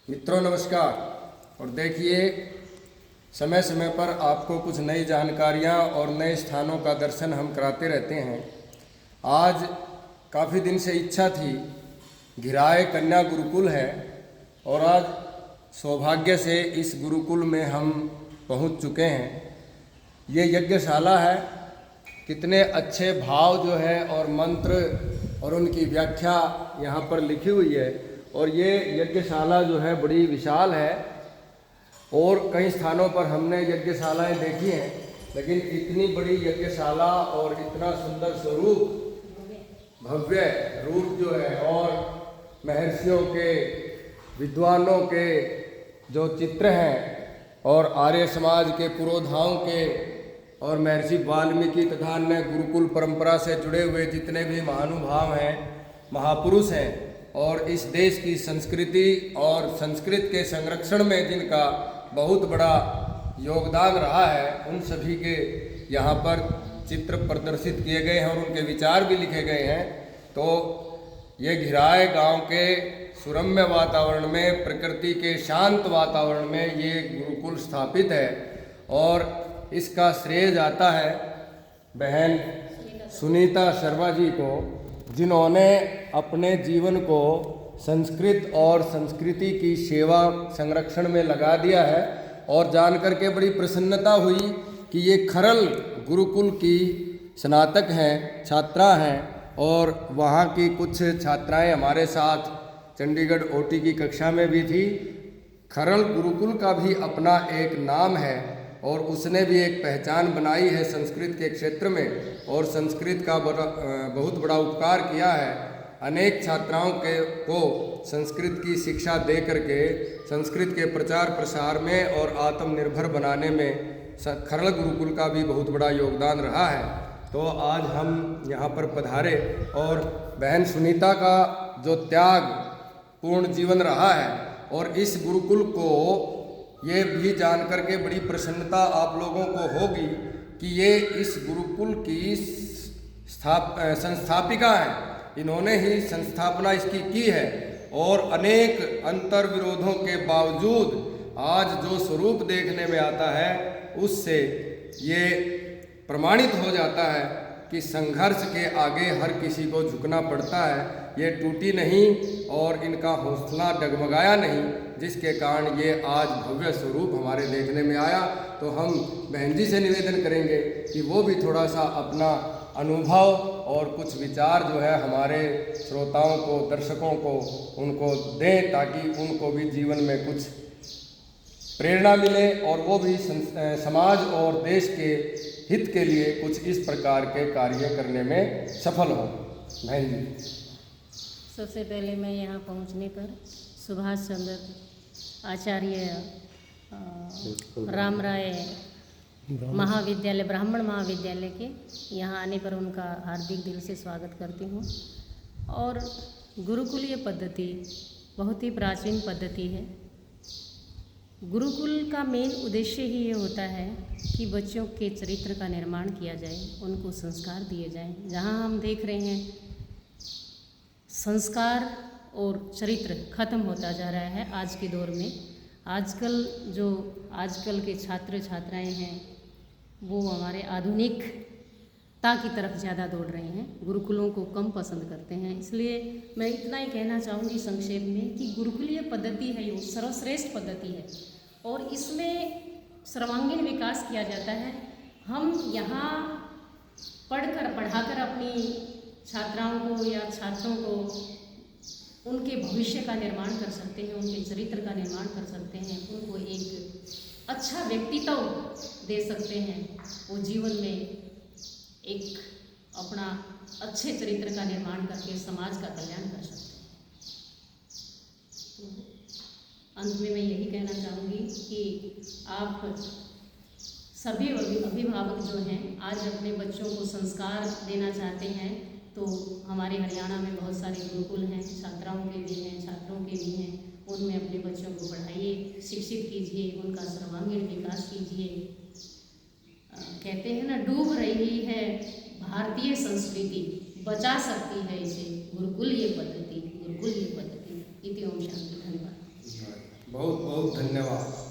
मित्रों नमस्कार। और देखिए, समय समय पर आपको कुछ नई जानकारियाँ और नए स्थानों का दर्शन हम कराते रहते हैं। आज काफ़ी दिन से इच्छा थी, घिराए कन्या गुरुकुल है और आज सौभाग्य से इस गुरुकुल में हम पहुंच चुके हैं। ये यज्ञशाला है। कितने अच्छे भाव जो है और मंत्र और उनकी व्याख्या यहाँ पर लिखी हुई है। और ये यज्ञशाला जो है बड़ी विशाल है और कई स्थानों पर हमने यज्ञशालाएं देखी हैं, लेकिन इतनी बड़ी यज्ञशाला और इतना सुंदर स्वरूप, भव्य रूप जो है और महर्षियों के, विद्वानों के जो चित्र हैं और आर्य समाज के पुरोधाओं के और महर्षि वाल्मीकि तथा अन्य गुरुकुल परंपरा से जुड़े हुए जितने भी महानुभाव हैं, महापुरुष हैं और इस देश की संस्कृति और संस्कृत के संरक्षण में जिनका बहुत बड़ा योगदान रहा है, उन सभी के यहाँ पर चित्र प्रदर्शित किए गए हैं और उनके विचार भी लिखे गए हैं। तो ये घिराए गांव के सुरम्य वातावरण में, प्रकृति के शांत वातावरण में ये गुरुकुल स्थापित है और इसका श्रेय जाता है बहन सुनीता शर्मा जी को, जिन्होंने अपने जीवन को संस्कृत और संस्कृति की सेवा संरक्षण में लगा दिया है। और जान करके बड़ी प्रसन्नता हुई कि ये खरल गुरुकुल की स्नातक हैं, छात्रा हैं और वहाँ की कुछ छात्राएं हमारे साथ चंडीगढ़ ओटी की कक्षा में भी थी। खरल गुरुकुल का भी अपना एक नाम है और उसने भी एक पहचान बनाई है संस्कृत के क्षेत्र में और संस्कृत का बहुत बड़ा उपकार किया है। अनेक छात्राओं को संस्कृत की शिक्षा दे करके संस्कृत के प्रचार प्रसार में और आत्मनिर्भर बनाने में खरल गुरुकुल का भी बहुत बड़ा योगदान रहा है। तो आज हम यहाँ पर पधारे और बहन सुनीता का जो त्याग पूर्ण जीवन रहा है और इस गुरुकुल को ये भी जान करके बड़ी प्रसन्नता आप लोगों को होगी कि ये इस गुरुकुल की संस्थापिका हैं। इन्होंने ही संस्थापना इसकी की है और अनेक अंतर विरोधों के बावजूद आज जो स्वरूप देखने में आता है उससे ये प्रमाणित हो जाता है कि संघर्ष के आगे हर किसी को झुकना पड़ता है। ये टूटी नहीं और इनका हौसला डगमगाया नहीं, जिसके कारण ये आज भव्य स्वरूप हमारे देखने में आया। तो हम बहन जी से निवेदन करेंगे कि वो भी थोड़ा सा अपना अनुभव और कुछ विचार जो है हमारे श्रोताओं को, दर्शकों को उनको दें, ताकि उनको भी जीवन में कुछ प्रेरणा मिले और वो भी समाज और देश के हित के लिए कुछ इस प्रकार के कार्य करने में सफल हों। बहन जी, सबसे पहले मैं यहाँ पहुँचने पर सुभाष चंद्र आचार्य राम राय महाविद्यालय, ब्राह्मण महाविद्यालय के यहाँ आने पर उनका हार्दिक दिल से स्वागत करती हूँ। और गुरुकुलीय पद्धति बहुत ही प्राचीन पद्धति है। गुरुकुल का मेन उद्देश्य ही ये होता है कि बच्चों के चरित्र का निर्माण किया जाए, उनको संस्कार दिए जाएं। जहाँ हम देख रहे हैं संस्कार और चरित्र खत्म होता जा रहा है आज के दौर में। आजकल के छात्र छात्राएं हैं वो हमारे आधुनिकता की तरफ ज़्यादा दौड़ रहे हैं, गुरुकुलों को कम पसंद करते हैं। इसलिए मैं इतना ही कहना चाहूँगी संक्षेप में कि गुरुकुलीय पद्धति है ये सर्वश्रेष्ठ पद्धति है और इसमें सर्वांगीण विकास किया जाता है। हम यहाँ पढ़ाकर अपनी छात्राओं को या छात्रों को उनके भविष्य का निर्माण कर सकते हैं, उनके चरित्र का निर्माण कर सकते हैं, उनको एक अच्छा व्यक्तित्व दे सकते हैं। वो जीवन में एक अपना अच्छे चरित्र का निर्माण करके समाज का कल्याण कर सकते हैं। अंत में मैं यही कहना चाहूँगी कि आप सभी अभिभावक जो हैं आज अपने बच्चों को संस्कार देना चाहते हैं तो हमारे हरियाणा में बहुत सारे गुरुकुल हैं, छात्राओं के भी हैं, छात्रों के भी हैं। उनमें अपने बच्चों को पढ़ाइए, शिक्षित कीजिए, उनका सर्वांगीण विकास कीजिए। कहते हैं ना, डूब रही है भारतीय संस्कृति, बचा सकती है इसे गुरुकुलीय पद्धति। इति ओम शांति। धन्यवाद। बहुत बहुत धन्यवाद।